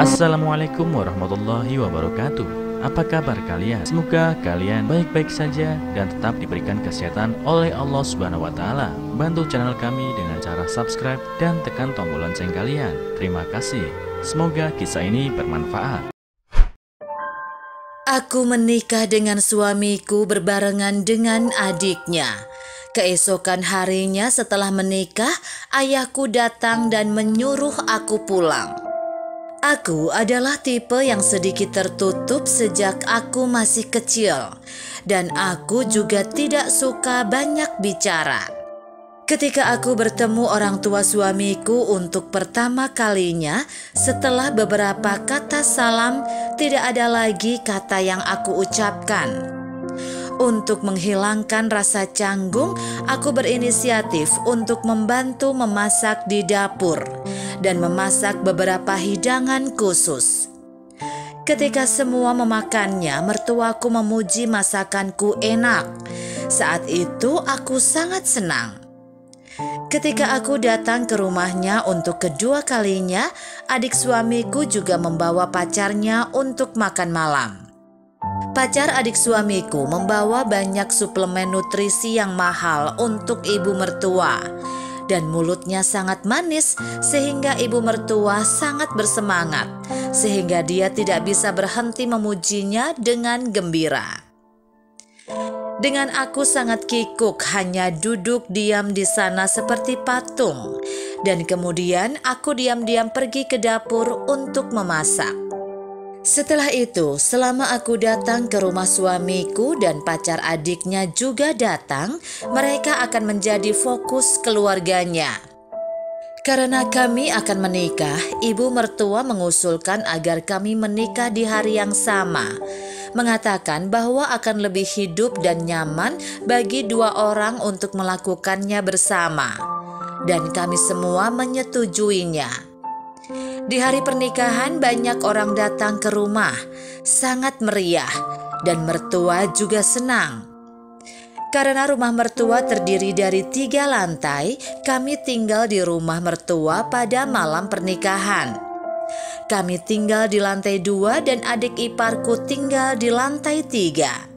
Assalamualaikum warahmatullahi wabarakatuh. Apa kabar kalian? Semoga kalian baik-baik saja dan tetap diberikan kesehatan oleh Allah Subhanahu wa Ta'ala. Bantu channel kami dengan cara subscribe dan tekan tombol lonceng kalian. Terima kasih. Semoga kisah ini bermanfaat. Aku menikah dengan suamiku berbarengan dengan adiknya. Keesokan harinya setelah menikah, ayahku datang dan menyuruh aku pulang. Aku adalah tipe yang sedikit tertutup sejak aku masih kecil, dan aku juga tidak suka banyak bicara. Ketika aku bertemu orang tua suamiku untuk pertama kalinya, setelah beberapa kata salam, tidak ada lagi kata yang aku ucapkan. Untuk menghilangkan rasa canggung, aku berinisiatif untuk membantu memasak di dapur dan memasak beberapa hidangan khusus. Ketika semua memakannya, mertuaku memuji masakanku enak. Saat itu aku sangat senang. Ketika aku datang ke rumahnya untuk kedua kalinya, adik suamiku juga membawa pacarnya untuk makan malam. Pacar adik suamiku membawa banyak suplemen nutrisi yang mahal untuk ibu mertua, dan mulutnya sangat manis sehingga ibu mertua sangat bersemangat, sehingga dia tidak bisa berhenti memujinya dengan gembira. Dengan aku sangat kikuk hanya duduk diam di sana seperti patung, dan kemudian aku diam-diam pergi ke dapur untuk memasak. Setelah itu, selama aku datang ke rumah suamiku dan pacar adiknya juga datang, mereka akan menjadi fokus keluarganya. Karena kami akan menikah, ibu mertua mengusulkan agar kami menikah di hari yang sama, mengatakan bahwa akan lebih hidup dan nyaman bagi dua orang untuk melakukannya bersama, dan kami semua menyetujuinya. Di hari pernikahan banyak orang datang ke rumah, sangat meriah, dan mertua juga senang. Karena rumah mertua terdiri dari 3 lantai, kami tinggal di rumah mertua pada malam pernikahan. Kami tinggal di lantai 2 dan adik iparku tinggal di lantai 3.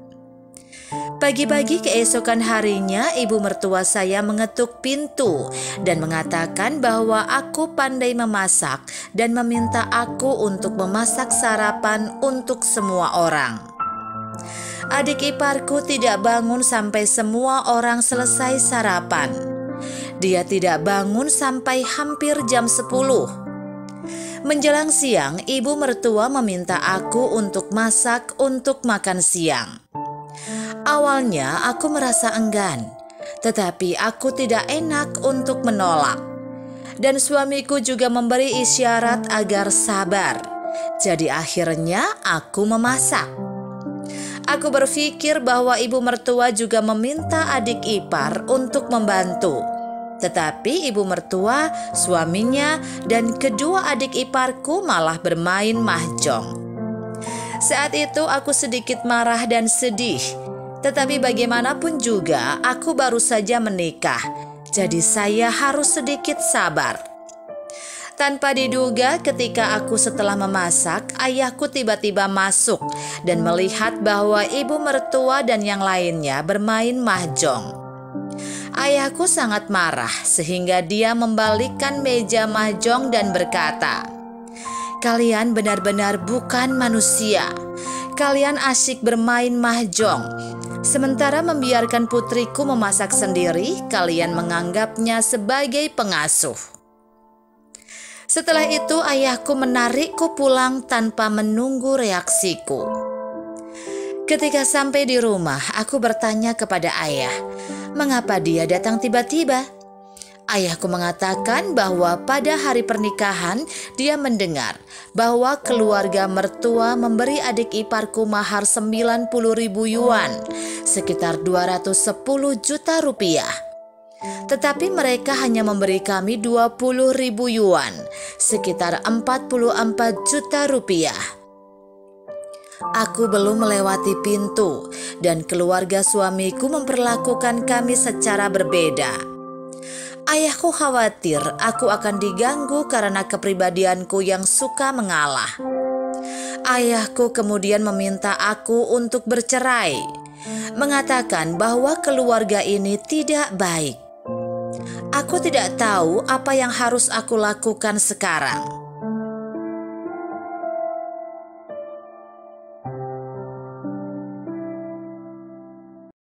Pagi-pagi keesokan harinya, ibu mertua saya mengetuk pintu dan mengatakan bahwa aku pandai memasak dan meminta aku untuk memasak sarapan untuk semua orang. Adik iparku tidak bangun sampai semua orang selesai sarapan. Dia tidak bangun sampai hampir jam 10. Menjelang siang, ibu mertua meminta aku untuk masak untuk makan siang. Awalnya aku merasa enggan, tetapi aku tidak enak untuk menolak. Dan suamiku juga memberi isyarat agar sabar. Jadi akhirnya aku memasak. Aku berpikir bahwa ibu mertua juga meminta adik ipar untuk membantu. Tetapi ibu mertua, suaminya, dan kedua adik iparku malah bermain mahjong. Saat itu aku sedikit marah dan sedih. Tetapi bagaimanapun juga aku baru saja menikah, jadi saya harus sedikit sabar. Tanpa diduga ketika aku setelah memasak, ayahku tiba-tiba masuk dan melihat bahwa ibu mertua dan yang lainnya bermain mahjong. Ayahku sangat marah sehingga dia membalikkan meja mahjong dan berkata, "Kalian benar-benar bukan manusia. Kalian asyik bermain mahjong. Sementara membiarkan putriku memasak sendiri, kalian menganggapnya sebagai pengasuh." Setelah itu ayahku menarikku pulang tanpa menunggu reaksiku. Ketika sampai di rumah, aku bertanya kepada ayah, mengapa dia datang tiba-tiba? Ayahku mengatakan bahwa pada hari pernikahan dia mendengar bahwa keluarga mertua memberi adik iparku mahar 90.000 yuan, sekitar 210 juta rupiah. Tetapi mereka hanya memberi kami 20.000 yuan, sekitar 44 juta rupiah. Aku belum melewati pintu dan keluarga suamiku memperlakukan kami secara berbeda. Ayahku khawatir aku akan diganggu karena kepribadianku yang suka mengalah. Ayahku kemudian meminta aku untuk bercerai, mengatakan bahwa keluarga ini tidak baik. Aku tidak tahu apa yang harus aku lakukan sekarang.